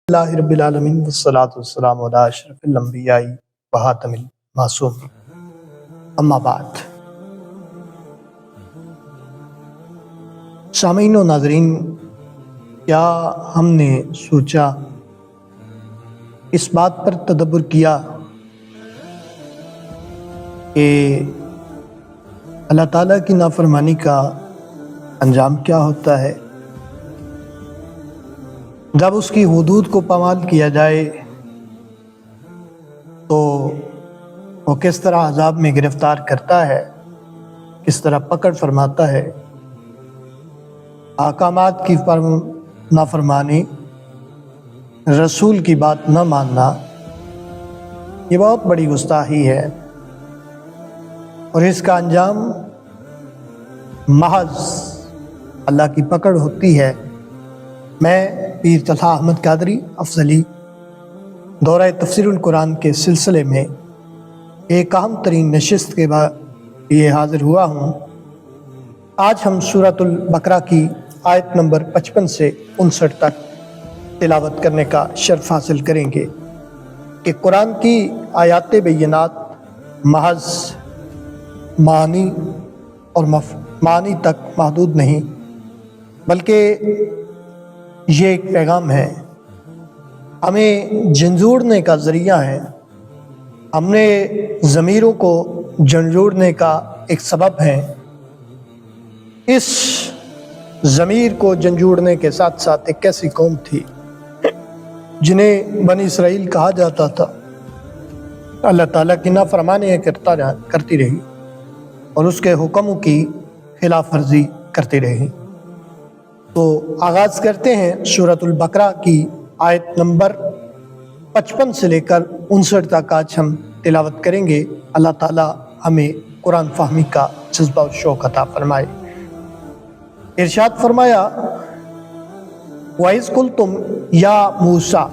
اللہ رب العالمین والصلاة والسلام علی اشرف الانبیاء و خاتم المعصومین، اما بعد۔ سامعین و ناظرین، کیا ہم نے سوچا، اس بات پر تدبر کیا کہ اللہ تعالیٰ کی نافرمانی کا انجام کیا ہوتا ہے جب اس کی حدود کو پامال کیا جائے؟ تو وہ کس طرح عذاب میں گرفتار کرتا ہے، کس طرح پکڑ فرماتا ہے۔ احکامات کی نافرمانی، رسول کی بات نہ ماننا، یہ بہت بڑی گستاخی ہے، اور اس کا انجام محض اللہ کی پکڑ ہوتی ہے۔ میں پیر طلحہ احمد قادری افضلی دورہ تفسیر القرآن کے سلسلے میں ایک اہم ترین نشست کے بعد یہ حاضر ہوا ہوں۔ آج ہم سورۃ البقرہ کی آیت نمبر 55 سے 59 تک تلاوت کرنے کا شرف حاصل کریں گے کہ قرآن کی آیات بینات محض معنی اور معنی تک محدود نہیں، بلکہ یہ ایک پیغام ہے، ہمیں جھنجھوڑنے کا ذریعہ ہے، ہم نے ضمیروں کو جھنجھوڑنے کا ایک سبب ہے۔ اس ضمیر کو جھنجھوڑنے کے ساتھ ساتھ ایک ایسی قوم تھی جنہیں بنی اسرائیل کہا جاتا تھا، اللہ تعالیٰ کی نافرمانی کرتی رہی اور اس کے حکموں کی خلاف ورزی کرتی رہی۔ تو آغاز کرتے ہیں سورۃ البقرہ کی آیت نمبر 55 سے لے کر 59 تک آج ہم تلاوت کریں گے۔ اللہ تعالیٰ ہمیں قرآن فہمی کا جذبہ و شوق عطا فرمائے۔ ارشاد فرمایا، وَإِذْ قُلْتُمْ يَا مُوسَىٰ،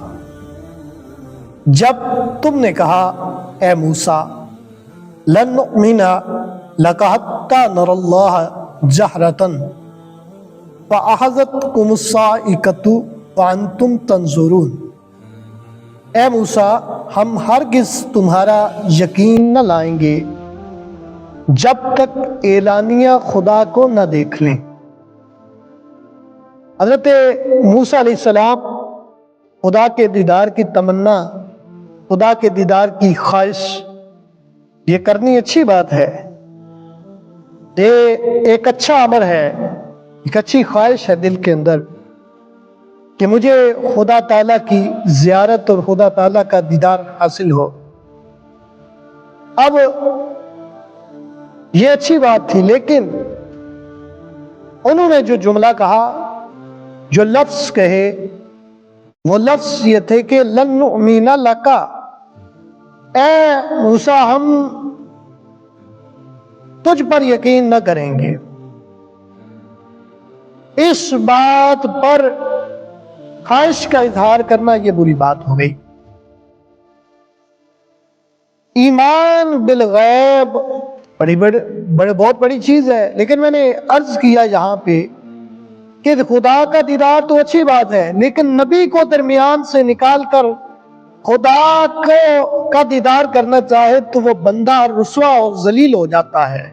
جب تم نے کہا اے موسیٰ، لَن نُؤْمِنَ لَكَ حَتَّىٰ نَرَى اللَّهَ جَهْرَةً فَأَخَذَتْكُمُ الصَّاعِقَةُ وَأَنْتُمْ تَنظُرُونَ، اے موسیٰ، ہم ہرگز تمہارا یقین نہ لائیں گے جب تک اعلانیہ خدا کو نہ دیکھ لیں۔ حضرت موسیٰ علیہ السلام خدا کے دیدار کی تمنا، خدا کے دیدار کی خواہش، یہ کرنی اچھی بات ہے، یہ ایک اچھا امر ہے، ایک اچھی خواہش ہے دل کے اندر کہ مجھے خدا تعالیٰ کی زیارت اور خدا تعالیٰ کا دیدار حاصل ہو۔ اب یہ اچھی بات تھی، لیکن انہوں نے جو جملہ کہا، جو لفظ کہے، وہ لفظ یہ تھے کہ لن نؤمن لک، اے موسیٰ ہم تجھ پر یقین نہ کریں گے۔ اس بات پر خواہش کا اظہار کرنا یہ بری بات ہو گئی۔ ایمان بالغیب بہت بڑی چیز ہے، لیکن میں نے عرض کیا یہاں پہ کہ خدا کا دیدار تو اچھی بات ہے، لیکن نبی کو درمیان سے نکال کر خدا کا دیدار کرنا چاہے تو وہ بندہ رسوا اور ذلیل ہو جاتا ہے۔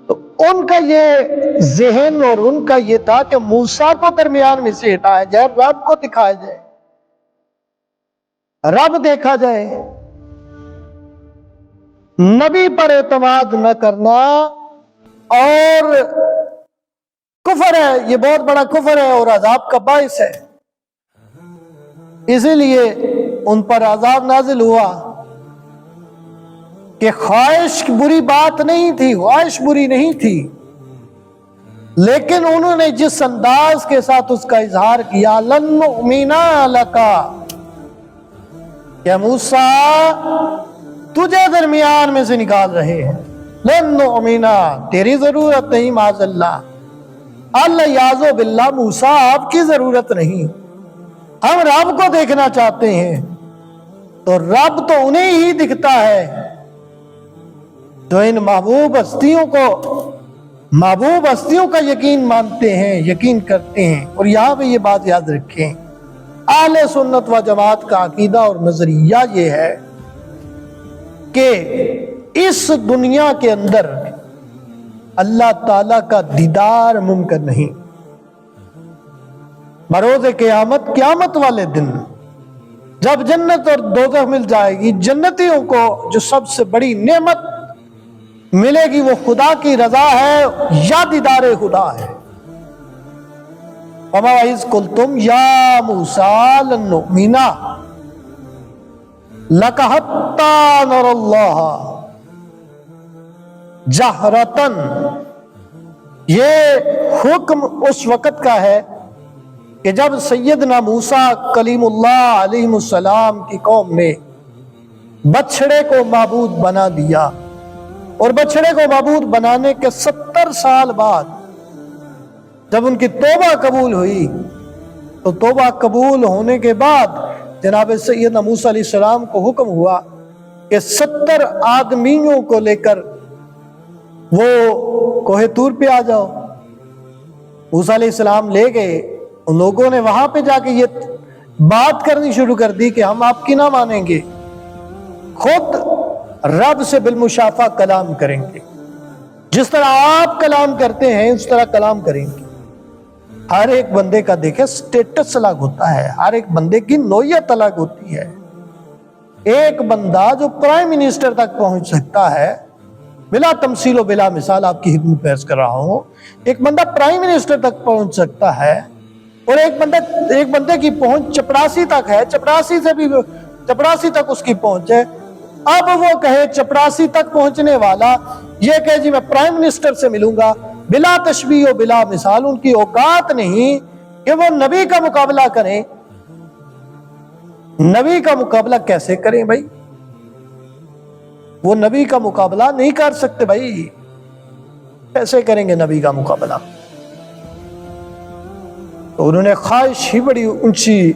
تو ان کا یہ ذہن اور ان کا یہ تھا کہ موسیٰ کو درمیان میں سے ہٹایا جائے، رب کو دکھایا جائے، رب دیکھا جائے۔ نبی پر اعتماد نہ کرنا اور کفر ہے، یہ بہت بڑا کفر ہے اور عذاب کا باعث ہے، اسی لیے ان پر عذاب نازل ہوا۔ کہ خواہش بری بات نہیں تھی، خواہش بری نہیں تھی، لیکن انہوں نے جس انداز کے ساتھ اس کا اظہار کیا، لن نؤمن لک، کہ موسیٰ تجھے درمیان میں سے نکال رہے ہیں، لن نؤمن، تیری ضرورت نہیں، معاذ اللہ، الیاذ باللہ، موسیٰ آپ کی ضرورت نہیں، ہم رب کو دیکھنا چاہتے ہیں۔ تو رب تو انہیں ہی دکھتا ہے جو ان محبوب ہستیوں کا یقین مانتے ہیں، یقین کرتے ہیں۔ اور یہاں پہ یہ بات یاد رکھیں اہل سنت و جماعت کا عقیدہ اور نظریہ یہ ہے کہ اس دنیا کے اندر اللہ تعالیٰ کا دیدار ممکن نہیں۔ بروز قیامت، قیامت والے دن جب جنت اور دوزخ مل جائے گی، جنتیوں کو جو سب سے بڑی نعمت ملے گی وہ خدا کی رضا ہے یا دیدار خدا ہے۔ وَمَا وَإِذْ قُلْتُمْ يَا مُوسَىٰ لَن نُؤْمِنَ لَكَ حَتَّىٰ نَرَى اللَّهَ جَهْرَةً، یہ حکم اس وقت کا ہے کہ جب سیدنا موسیٰ کلیم اللہ علیہ السلام کی قوم نے بچڑے کو معبود بنا دیا، اور بچڑے کو معبود بنانے کے 70 سال بعد جب ان کی توبہ قبول ہوئی، تو توبہ قبول ہونے کے بعد جناب سیدنا موسیٰ علیہ السلام کو حکم ہوا کہ 70 آدمیوں کو لے کر وہ کوہ طور پہ آ جاؤ۔ موسیٰ علیہ السلام لے گئے، ان لوگوں نے وہاں پہ جا کے یہ بات کرنی شروع کر دی کہ ہم آپ کی نہ مانیں گے، خود رب سے بالمشافہ کلام کریں گے، جس طرح آپ کلام کرتے ہیں اس طرح کلام کریں گے۔ ہر ایک بندے کا دیکھیں سٹیٹس الگ ہوتا ہے، ہر ایک بندے کی نوعیت الگ ہوتی ہے۔ ایک بندہ جو پرائم منسٹر تک پہنچ سکتا ہے، بلا تمثیل و بلا مثال آپ کی خدمت پیش کر رہا ہوں، ایک بندہ پرائم منسٹر تک پہنچ سکتا ہے، اور ایک بندے کی پہنچ چپڑاسی تک ہے، چپڑاسی تک اس کی پہنچ ہے۔ اب وہ کہے چپڑاسی تک پہنچنے والا یہ کہ جی میں پرائم منسٹر سے ملوں گا، بلا تشبیہ و بلا مثال ان کی اوقات نہیں کہ وہ نبی کا مقابلہ کریں۔ نبی کا مقابلہ کیسے کریں بھائی؟ وہ نبی کا مقابلہ نہیں کر سکتے بھائی، کیسے کریں گے نبی کا مقابلہ؟ تو انہوں نے خواہش ہی بڑی اونچی،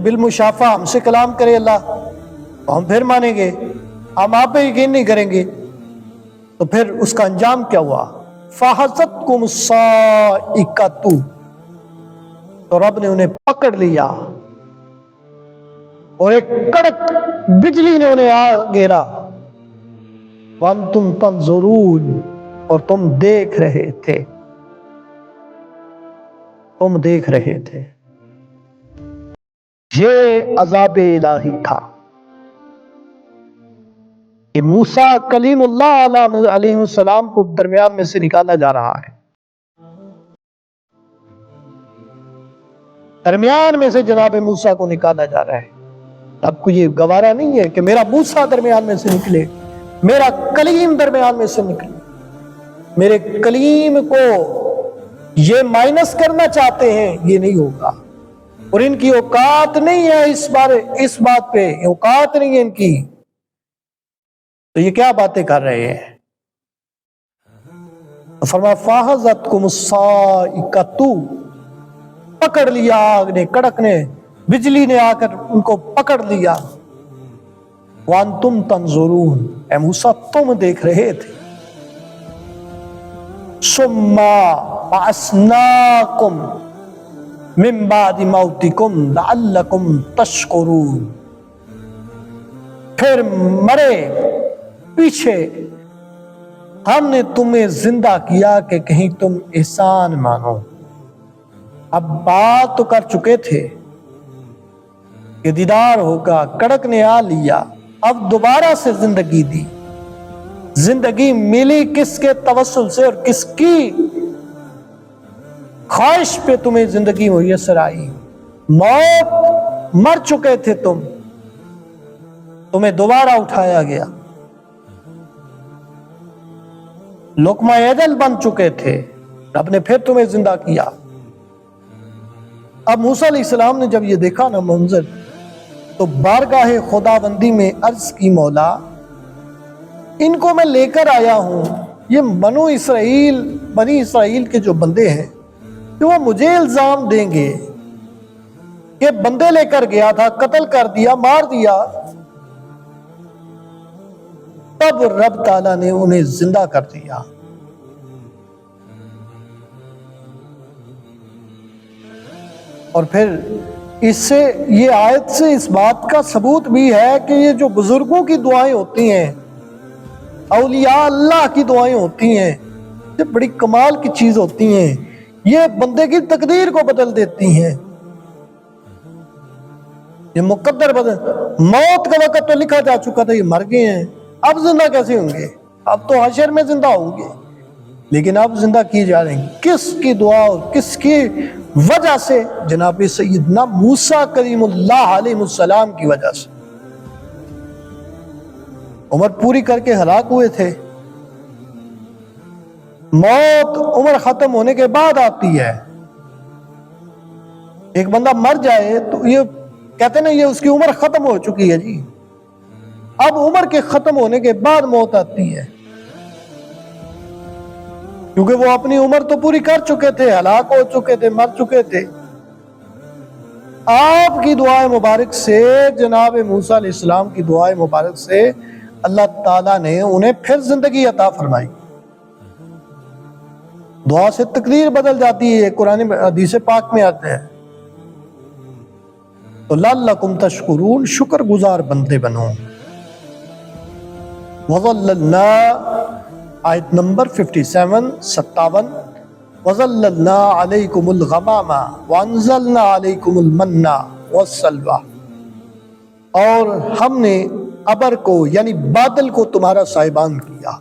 بالمشافہ ہم سے کلام کرے اللہ، ہم پھر مانیں گے، ہم آپ پہ یقین نہیں کریں گے۔ تو پھر اس کا انجام کیا ہوا؟ فَأَخَذَتْكُمُ الصَّاعِقَةُ، تو رب نے انہیں پکڑ لیا اور ایک کڑک بجلی نے انہیں آ گھیرا۔ وَأَنْتُمْ تَنْظُرُونَ، اور تم دیکھ رہے تھے، تم دیکھ رہے تھے۔ یہ عذاب الہی تھا کہ موسیٰ کلیم اللہ علیہ السلام کو درمیان میں سے نکالا جا رہا ہے، درمیان میں سے جناب موسیٰ کو نکالا جا رہا ہے۔ اب کو یہ گوارا نہیں ہے کہ میرا موسیٰ درمیان میں سے نکلے، میرا کلیم درمیان میں سے نکلے۔ میرے کلیم کو یہ مائنس کرنا چاہتے ہیں، یہ نہیں ہوگا، اور ان کی اوقات نہیں ہے اس بات پہ، اوقات نہیں ہے ان کی۔ تو یہ کیا باتیں کر رہے ہیں؟ فرمایا فَأَخَذَتْكُمُ الصَّاعِقَةُ، پکڑ لیا آگ نے، کڑک نے، بجلی نے آ کر ان کو پکڑ لیا۔ وَأَنْتُمْ تَنْظُرُونَ، اے موسیٰ تم دیکھ رہے تھے۔ ثُمَّ بَعَثْنَاكُمْ مِن بَعْدِ مَوْتِكُمْ لَعَلَّكُمْ تَشْكُرُونَ، پھر مرے پیچھے ہم نے تمہیں زندہ کیا کہ کہیں تم احسان مانو۔ اب بات تو کر چکے تھے کہ دیدار ہوگا، کڑک نے آ لیا، اب دوبارہ سے زندگی دی۔ زندگی ملی کس کے توسل سے اور کس کی خواہش پہ تمہیں زندگی میسر آئی؟ موت، مر چکے تھے تمہیں دوبارہ اٹھایا گیا، لقمہ اجل بن چکے تھے، رب نے پھر تمہیں زندہ کیا۔ اب موسیٰ علیہ السلام نے جب یہ دیکھا نا منظر، تو بارگاہ خداوندی میں عرض کی، مولا ان کو میں لے کر آیا ہوں، یہ بنی اسرائیل کے جو بندے ہیں کہ وہ مجھے الزام دیں گے کہ بندے لے کر گیا تھا، قتل کر دیا، مار دیا۔ تب رب تعالیٰ نے انہیں زندہ کر دیا۔ اور پھر اس سے یہ آیت سے اس بات کا ثبوت بھی ہے کہ یہ جو بزرگوں کی دعائیں ہوتی ہیں، اولیاء اللہ کی دعائیں ہوتی ہیں، یہ بڑی کمال کی چیز ہوتی ہیں، یہ بندے کی تقدیر کو بدل دیتی ہیں، یہ مقدر بدل۔ موت کا وقت تو لکھا جا چکا تھا، یہ مر گئے ہیں، اب زندہ کیسے ہوں گے؟ اب تو حشر میں زندہ ہوں گے، لیکن اب زندہ کی جا رہے ہیں کس کی دعا اور کس کی وجہ سے؟ جناب سیدنا موسیٰ کلیم اللہ علیہ السلام کی وجہ سے۔ عمر پوری کر کے ہلاک ہوئے تھے، موت عمر ختم ہونے کے بعد آتی ہے۔ ایک بندہ مر جائے تو یہ کہتے ہیں یہ اس کی عمر ختم ہو چکی ہے جی، اب عمر کے ختم ہونے کے بعد موت آتی ہے، کیونکہ وہ اپنی عمر تو پوری کر چکے تھے، ہلاک ہو چکے تھے، مر چکے تھے۔ آپ کی دعائیں مبارک سے، جناب موسیٰ علیہ السلام کی دعائیں مبارک سے اللہ تعالیٰ نے انہیں پھر زندگی عطا فرمائی۔ دعا سے تقدیر بدل جاتی ہے، قرآن حدیث پاک میں آتے ہیں۔ تو لعلکم تشکرون، شکر گزار بندے بنو۔ وَظَلَّلْنَا آیت نمبر 57 وَظَلَّلْنَا عَلَيْكُمُ الْغَمَامَ وَأَنزَلْنَا عَلَيْكُمُ الْمَنَّ وَالسَّلْوَىٰ، اور ہم نے ابر کو یعنی بادل کو تمہارا سائبان کیا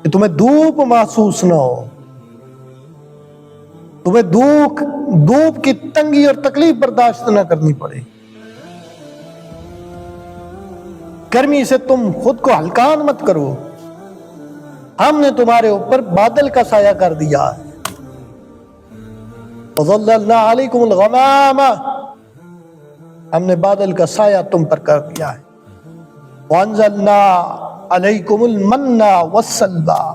کہ تمہیں دھوپ محسوس نہ ہو، تمہیں دھوپ کی تنگی اور تکلیف برداشت نہ کرنی پڑے، گرمی سے تم خود کو ہلکان مت کرو، ہم نے تمہارے اوپر بادل کا سایہ کر دیا ہے۔ وَظَلَّلْنَا عَلَيْكُمُ الْغَمَامَ، ہم نے بادل کا سایہ تم پر کر دیا ہے۔ وَأَنزَلْنَا عَلَيْكُمُ الْمَنَّ وَالسَّلْوَىٰ،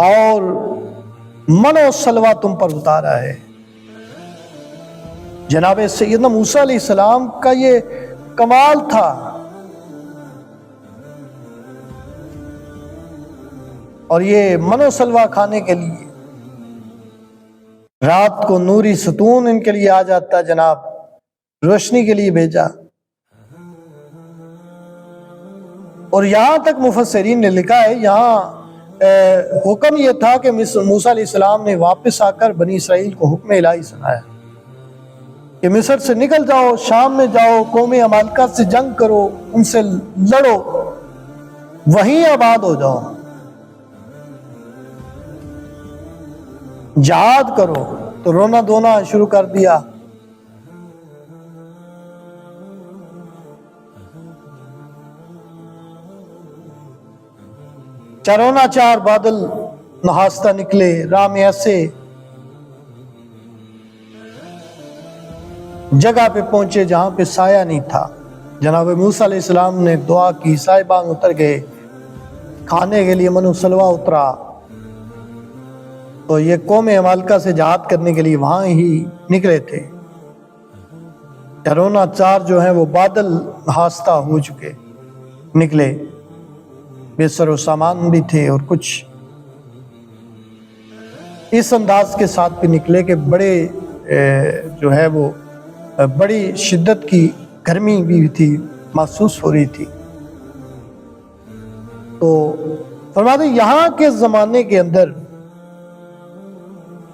اور من و سلوہ تم پر اتارا ہے۔ جناب سیدنا موسیٰ علیہ السلام کا یہ کمال تھا، اور یہ من و سلوہ کھانے کے لیے رات کو نوری ستون ان کے لیے آ جاتا، جناب روشنی کے لیے بھیجا۔ اور یہاں تک مفسرین نے لکھا ہے، یہاں حکم یہ تھا کہ موسیٰ علیہ السلام نے واپس آ کر بنی اسرائیل کو حکم الہی سنایا کہ مصر سے نکل جاؤ، شام میں جاؤ، قوم عمالقہ سے جنگ کرو، ان سے لڑو، وہیں آباد ہو جاؤ، جہاد کرو۔ تو رونا دھونا شروع کر دیا۔ چرونا چار بادل نہاستہ نکلے، راہ میں ایسے جگہ پہ پہنچے جہاں پہ سایہ نہیں تھا۔ جناب موسیٰ علیہ السلام نے دعا کی، سائبان اتر گئے، کھانے کے لیے من و سلوہ اترا۔ تو یہ قوم عمالقہ سے جہاد کرنے کے لیے وہاں ہی نکلے تھے۔ چرونا چار جو ہیں وہ بادل نہاستہ ہو چکے نکلے، بے سر و سامان بھی تھے، اور کچھ اس انداز کے ساتھ بھی نکلے کہ بڑے جو ہے وہ بڑی شدت کی گرمی بھی تھی، محسوس ہو رہی تھی۔ تو فرماتے یہاں کے زمانے کے اندر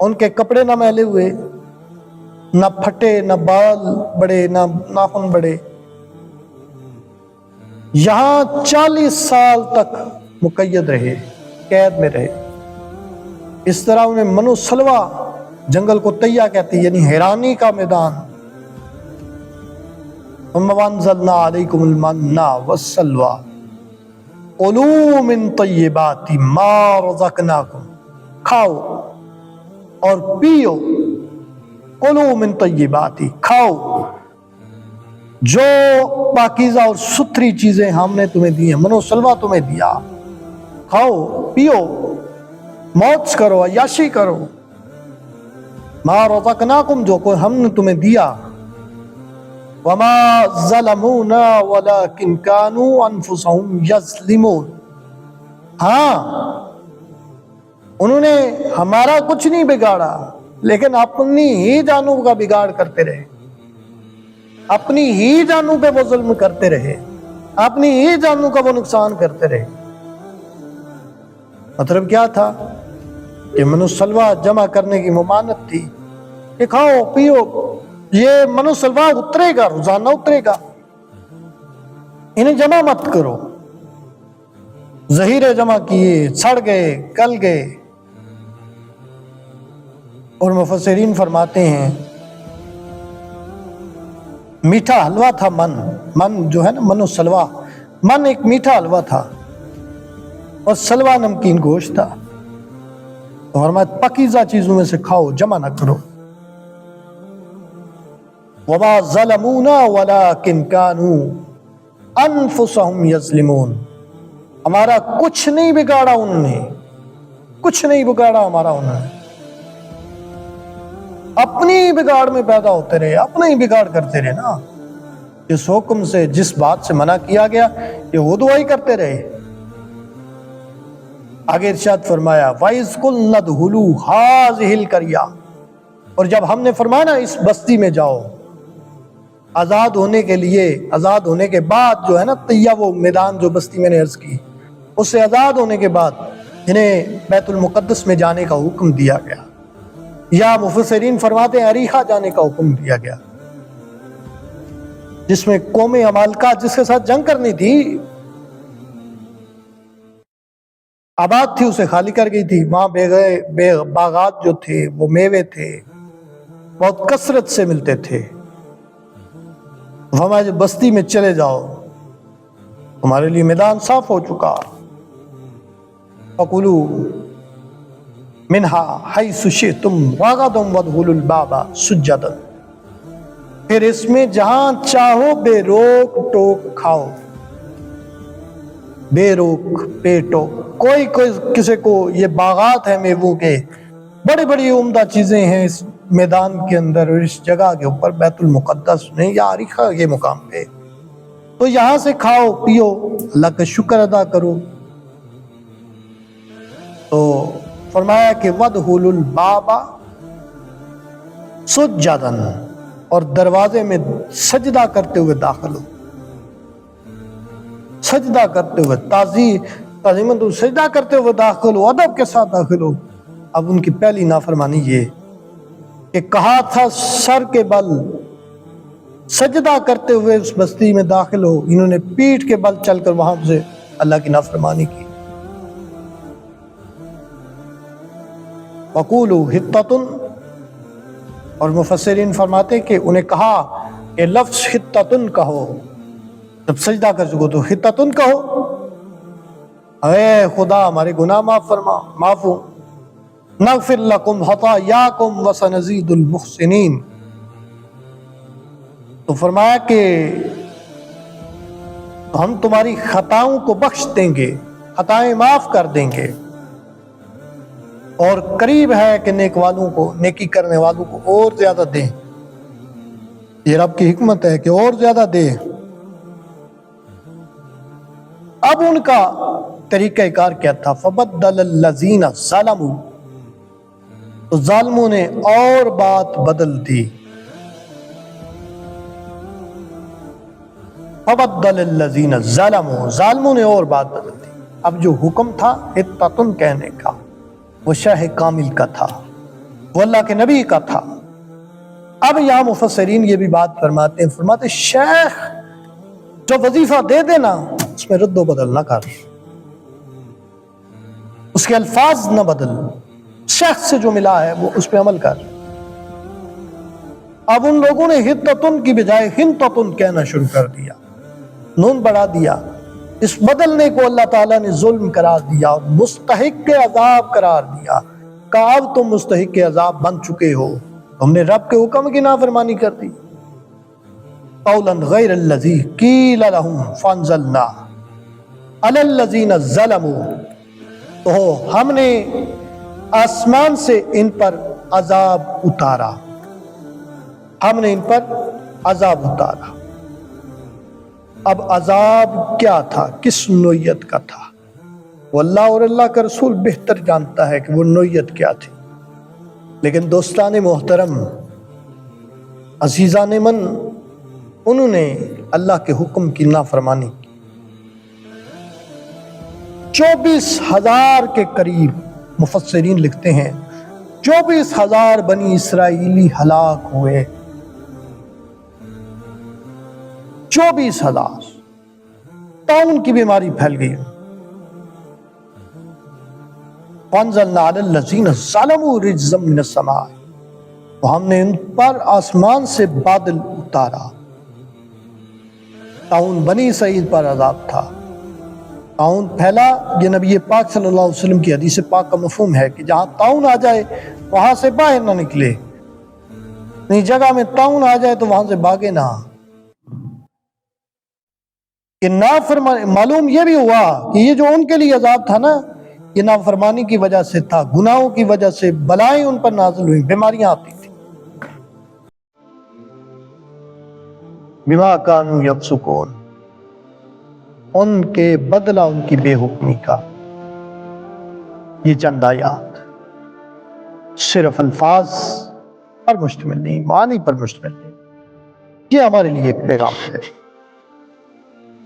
ان کے کپڑے نہ میلے ہوئے، نہ پھٹے، نہ بال بڑے، نہ ناخن بڑے۔ یہاں 40 سال تک مقید رہے، قید میں رہے۔ اس طرح انہیں من و سلوہ، جنگل کو تیہ کہتے یعنی حیرانی کا میدان۔ وَأَنزَلْنَا عَلَيْكُمُ الْمَنَّ وَالسَّلْوَىٰ كُلُوا مِن طَيِّبَاتِ مَا رَزَقْنَاكُمْ، کھاؤ اور پیو، کلوا من طیبات، کھاؤ جو پاکیزہ اور ستھری چیزیں ہم نے تمہیں دی ہیں، من و سلوہ تمہیں دیا، کھاؤ پیو، موج کرو، عیاشی کرو، ما رزقناکم، جو کوئی ہم نے تمہیں دیا۔ وما ظلمونا ولکن کانوا انفسهم یظلمون، ہاں انہوں نے ہمارا کچھ نہیں بگاڑا، لیکن اپنی ہی جانوں کا بگاڑ کرتے رہے، اپنی ہی جانوں پہ وہ ظلم کرتے رہے، اپنی ہی جانوں کا وہ نقصان کرتے رہے۔ مطلب کیا تھا کہ من السلوہ جمع کرنے کی ممانعت تھی کہ کھاؤ پیو، یہ من السلوہ اترے گا، روزانہ اترے گا، انہیں جمع مت کرو۔ ذخیرے جمع کیے، سڑ گئے، گل گئے۔ اور مفسرین فرماتے ہیں میٹھا حلوہ تھا من جو ہے نا، من السلوہ، من ایک میٹھا حلوہ تھا اور سلوہ نمکین گوشت تھا۔ تو فرمایا پاکیزہ چیزوں میں سے کھاؤ، جمع نہ کرو۔ وَمَا ظَلَمُونَا وَلَكِنْ كَانُوا أَنفُسَهُمْ يَظْلِمُونَ، ہمارا کچھ نہیں بگاڑا انہوں نے، کچھ نہیں بگاڑا ہمارا انہوں نے، اپنی بگاڑ میں پیدا ہوتے رہے، اپنا ہی بگاڑ کرتے رہے نا۔ جس حکم سے، جس بات سے منع کیا گیا، یہ وہ دعائی کرتے رہے۔ آگے ارشاد فرمایا وَإِذْ قُلْنَا ادْخُلُوا هَٰذِهِ الْقَرْيَةَ، اور جب ہم نے فرمایا نا اس بستی میں جاؤ، آزاد ہونے کے لیے، آزاد ہونے کے بعد جو ہے نا طیہ، وہ میدان جو بستی میں نے عرض کی، اس سے آزاد ہونے کے بعد انہیں بیت المقدس میں جانے کا حکم دیا گیا، یا مفسرین فرماتے ہیں عریحہ جانے کا حکم دیا گیا، جس میں قوم عمالقہ جس کے ساتھ جنگ کرنی تھی، آباد تھی، اسے خالی کر گئی تھی۔ وہاں بے باغات جو تھے، وہ میوے تھے، بہت کثرت سے ملتے تھے۔ ہمارے بستی میں چلے جاؤ، تمہارے لیے میدان صاف ہو چکا۔ فَقُلُوا مِنْهَا حَيْثُ شِئْتُمْ رَغَدًا وَادْخُلُوا الْبَابَ سُجَّدًا، پھر اس میں جہاں چاہو بے روک ٹوک کھاؤ، بے روک بے ٹوک۔ کوئی کسی کو، یہ باغات ہیں میووں کے، بڑی بڑی عمدہ چیزیں ہیں اس میدان کے اندر اور اس جگہ کے اوپر، بیت المقدس میں یا عریحہ کے مقام پہ، تو یہاں سے کھاؤ پیو، اللہ کا شکر ادا کرو۔ تو فرمایا کہ وَادْخُلُوا الْبَابَ سُجَّدًا، اور دروازے میں سجدہ کرتے ہوئے داخل ہو، سجدہ کرتے ہوئے، تعظیماً تو سجدہ کرتے ہوئے داخل ہو، ادب کے ساتھ داخل ہو۔ اب ان کی پہلی نافرمانی یہ کہ کہا تھا سر کے بل سجدہ کرتے ہوئے اس بستی میں داخل ہو، انہوں نے پیٹھ کے بل چل کر وہاں سے اللہ کی نافرمانی کی۔ وَقُولُوا حِطَّةٌ، اور مفسرین فرماتے ہیں کہ انہیں کہا کہ لفظ حِطَّةٌ کہو، جب سجدہ کر چکو تو حِطَّةٌ کہو، اے خدا ہمارے گناہ معاف فرما، معاف ہو، نغفر لکم خطایاکم وسنزید المحسنین۔ تو فرمایا کہ ہم تمہاری خطاؤں کو بخش دیں گے، خطائیں معاف کر دیں گے، اور قریب ہے کہ نیک والوں کو، نیکی کرنے والوں کو اور زیادہ دیں۔ یہ رب کی حکمت ہے کہ اور زیادہ دے۔ اب ان کا طریقہ کار کیا تھا؟ فَبَدَّلَ الَّذِينَ ظَلَمُوا، تو ظالموں نے اور بات بدل دی۔ فَبَدَّلَ الَّذِينَ ظَلَمُوا، ظالموں نے اور بات بدل دی۔ اب جو حکم تھا حِطَّةٌ کہنے کا، وہ شاہ کامل کا تھا، وہ اللہ کے نبی کا تھا۔ اب یہاں مفسرین یہ بھی بات فرماتے ہیں، فرماتے شیخ جو وظیفہ دے دینا اس میں رد و بدل نہ کر، اس کے الفاظ نہ بدل، شیخ سے جو ملا ہے وہ اس پہ عمل کر۔ اب ان لوگوں نے حِطَّةٌ کی بجائے حِنطَةٌ کہنا شروع کر دیا، نون بڑھا دیا۔ اس بدلنے کو اللہ تعالیٰ نے ظلم قرار دیا اور مستحق عذاب قرار دیا، کہا اب تم مستحق عذاب بن چکے ہو، تم نے رب کے حکم کی نافرمانی کر دی۔ قولا غیر الذی قیل لہم فانزلنا علی الذین ظلموا، تو ہم نے آسمان سے ان پر عذاب اتارا، ہم نے ان پر عذاب اتارا۔ اب عذاب کیا تھا، کس نوعیت کا تھا، وہ اللہ اور اللہ کا رسول بہتر جانتا ہے کہ وہ نوعیت کیا تھی۔ لیکن دوستان محترم، عزیزان من، انہوں نے اللہ کے حکم کی نافرمانی کی۔ 24,000 کے قریب مفسرین لکھتے ہیں 24,000 بنی اسرائیلی ہلاک ہوئے۔ 24,000 طاعون کی بیماری پھیل گئی۔ وَأَنزَلْنَا عَلَى الَّذِينَ ظَلَمُوا رِجْزًا مِّنَ السَّمَاءِ، تو ہم نے ان پر آسمان سے بادل اتارا۔ طاعون بنی اسرائیل پر عذاب تھا۔ طاعون پھیلا، یہ نبی پاک صلی اللہ علیہ وسلم کی حدیث پاک کا مفہوم ہے کہ جہاں طاعون آ جائے وہاں سے باہر نہ نکلے، نئی جگہ میں طاعون آ جائے تو وہاں سے بھاگے نہ۔ کہ معلوم یہ بھی ہوا کہ یہ جو ان کے لیے عذاب تھا نا، یہ نافرمانی کی وجہ سے تھا، گناہوں کی وجہ سے بلائیں ان پر نازل ہوئیں، بیماریاں آتی تھیں۔ بما کانوا یفسقون، ان کے بدلہ ان کی بے حکمی کا۔ یہ چند آیات صرف الفاظ پر مشتمل نہیں، معنی پر مشتمل نہیں، یہ ہمارے لیے ایک پیغام ہے۔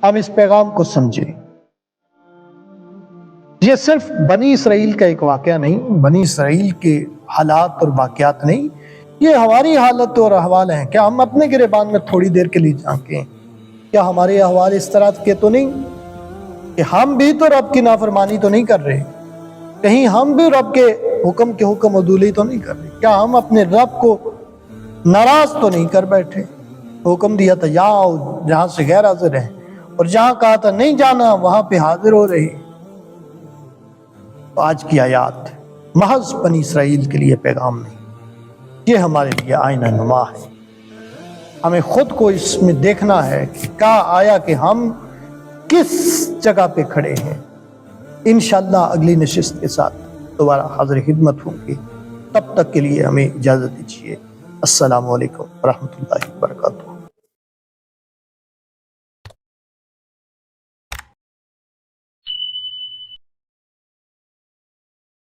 ہم اس پیغام کو سمجھیں۔ یہ صرف بنی اسرائیل کا ایک واقعہ نہیں، بنی اسرائیل کے حالات اور واقعات نہیں، یہ ہماری حالت اور احوال ہیں۔ کیا ہم اپنے گریبان میں تھوڑی دیر کے لیے جھانکیں؟ کیا ہمارے احوال اس طرح کے تو نہیں کہ ہم بھی تو رب کی نافرمانی تو نہیں کر رہے؟ کہیں ہم بھی رب کے حکم کے حکم عدولی تو نہیں کر رہے؟ کیا ہم اپنے رب کو ناراض تو نہیں کر بیٹھے؟ حکم دیا تھا جاؤ جہاں سے غیر حاضر ہیں، اور جہاں کہا تھا نہیں جانا وہاں پہ حاضر ہو رہے۔ آج کی آیات محض بنی اسرائیل کے لیے پیغام نہیں، یہ ہمارے لیے آئینہ نما ہے۔ ہمیں خود کو اس میں دیکھنا ہے کہ کیا آیا کہ ہم کس جگہ پہ کھڑے ہیں۔ انشاءاللہ اگلی نشست کے ساتھ دوبارہ حاضر خدمت ہوں گے، تب تک کے لیے ہمیں اجازت دیجیے۔ السلام علیکم ورحمۃ اللہ وبرکاتہ۔